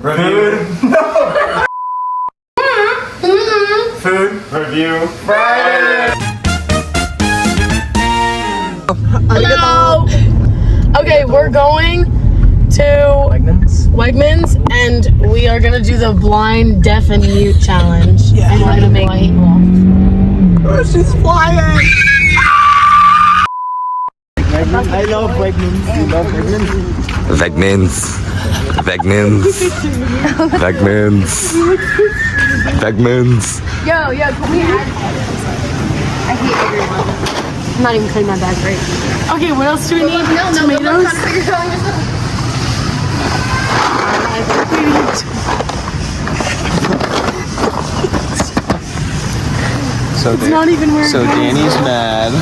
Review. Food review. Friday. Hello. Okay, we're going to Wegmans, and we are gonna do the blind, deaf, and mute challenge. Yeah. And we're gonna make white walk. Oh, she's flying. I love Wegmans. You love Wegmans? Wegmans. Yo, can we add? I hate everyone. I'm not even cutting my bag right. Okay, what else do we need? No, tomatoes. It's not even where. So Danny's mad.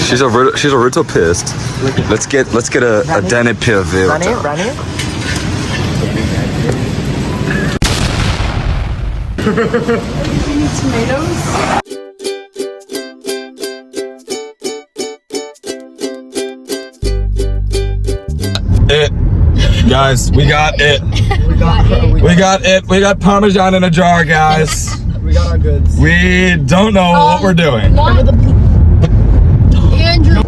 She's a little pissed. Let's get a Danny PV. Rani? You need tomatoes. It. Guys, we got it. We got Parmesan in a jar, guys. We got our goods. We don't know what we're doing. Andrew.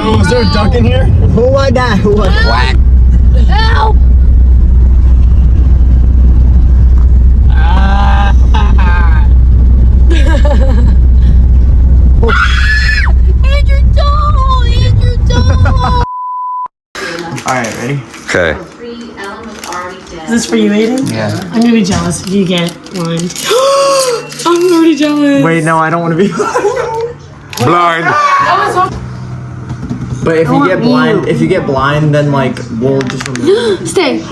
Oh, is there a duck in here? Who was that? Quack. Help! Andrew, don't! Alright, ready? Okay. Is this for you, Aiden? Yeah. I'm gonna be jealous if you get one. I'm already jealous. Wait, no, I don't want to be Blind. But if you get blind, then like we'll just remove it. Stay. Yay!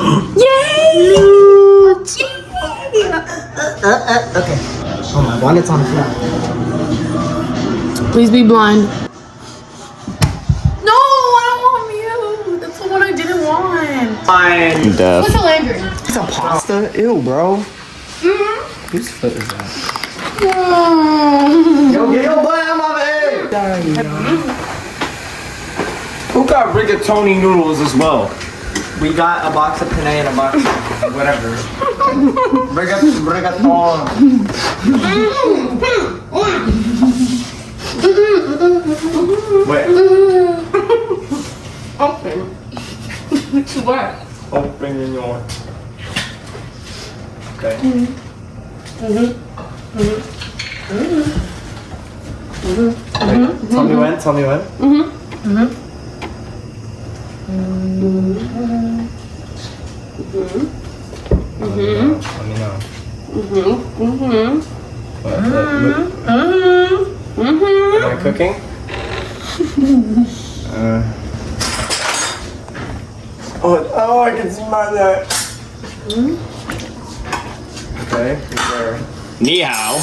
Okay. Oh my god, it's on the floor. Please be blind. No, I don't want mute. That's the one I didn't want. Fine. Deaf. What's a Landry? It's a pasta? Ew, bro. Whose foot is that? Yo, get your butt out of my head! Who got rigatoni noodles as well? We got a box of penne and a box of whatever. Rigaton. Wait. Open. What? Open your door. Okay. Tell me when. Let me know. Am I cooking? Oh, I can see my neck. Okay, there. Ni hao.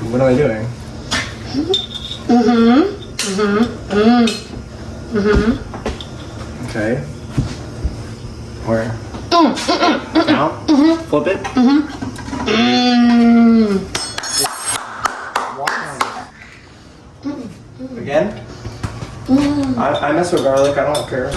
What am I doing? Okay. Where? Now? Flip it? Again? I mess with garlic, I don't care.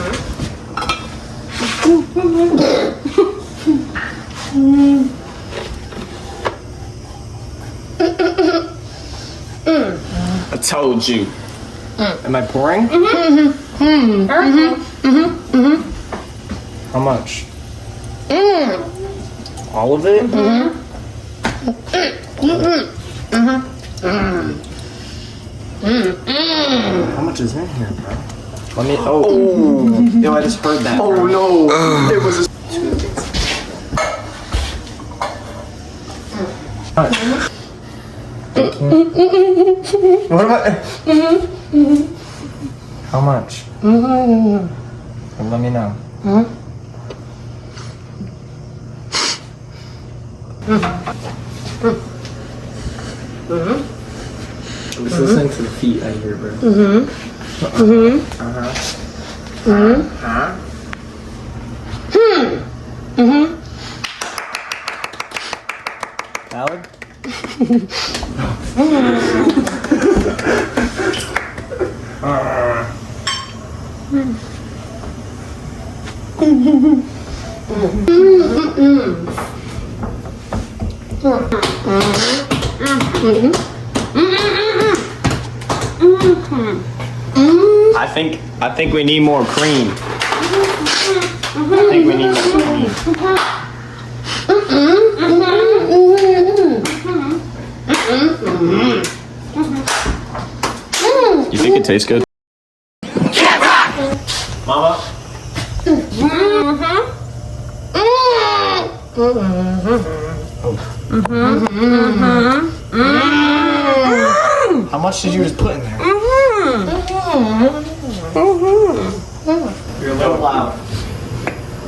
I told you. Am I pouring? How much? All of it? How much is in here, bro? Let me. Oh. Yo, I just heard that. Oh no! It was. What am I? How much? Let me know. I'm just listening to the feet I hear, bro. Salad? I think we need more cream. I think we need more cream. You think it tastes good? Mama? How much did you just put in there? You're a little loud.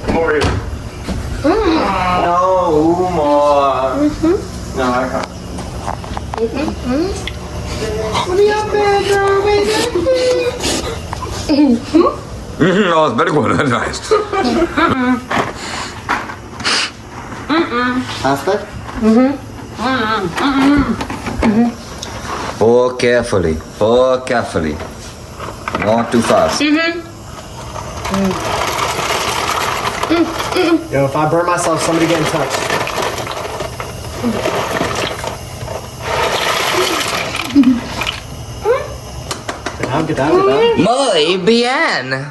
Come over here. No more. No, I can't. Oh, it's very good. Very nice. Pasta? Pour carefully. Pour carefully. Not too fast. Yo, if I burn myself, somebody get in touch. Get out. Muy bien.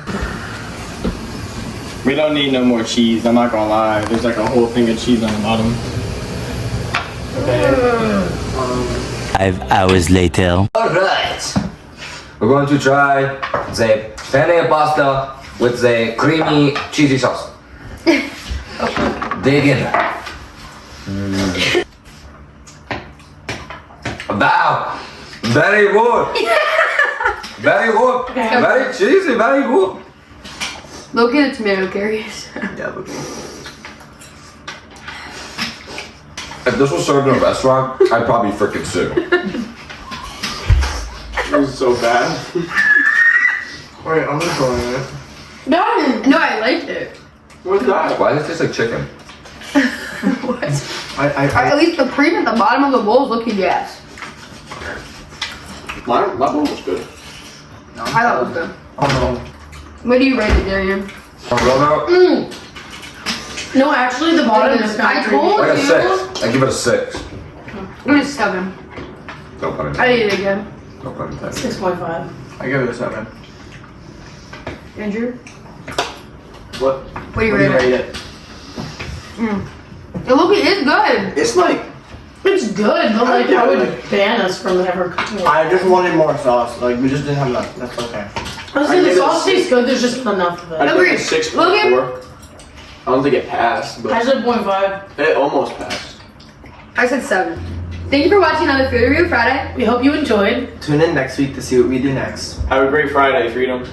We don't need no more cheese, I'm not gonna lie. There's like a whole thing of cheese on the bottom. Okay. 5 hours later. Alright. We're going to try the penne pasta with the creamy cheesy sauce. Dig in. Wow. Very good. Very good. Very cheesy. Very good. Look at the tomato carries. Yeah, look. If this was served in a restaurant, I'd probably freaking sue. This is so bad. Wait, I'm just going in it. No, I liked it. What's that? Why does it taste like chicken? What? I At least the cream at the bottom of the bowl is looking gas. my bowl was good. I thought it was good. Oh What do you rate it, Darian? No, actually, the bottom is I kind of told Like a you. 6. I give it a 6. I'm a 7. No pun I intended. eat it again. No pun intended. 6.5. no. I give it a 7. Andrew? What? What do you rate it? It is good. It's like, It's good, but like I would ban us from ever cooking it. I just wanted more sauce. Like, we just didn't have enough. That's okay. Honestly, I the give it sauce a tastes good, there's just not enough of I it. give it Agreed. a 6.4. Look I don't think it passed, I but said 0.5. it almost passed. I said 7. Thank you for watching another Food Review Friday. We hope you enjoyed. Tune in next week to see what we do next. Have a great Friday, Freedom.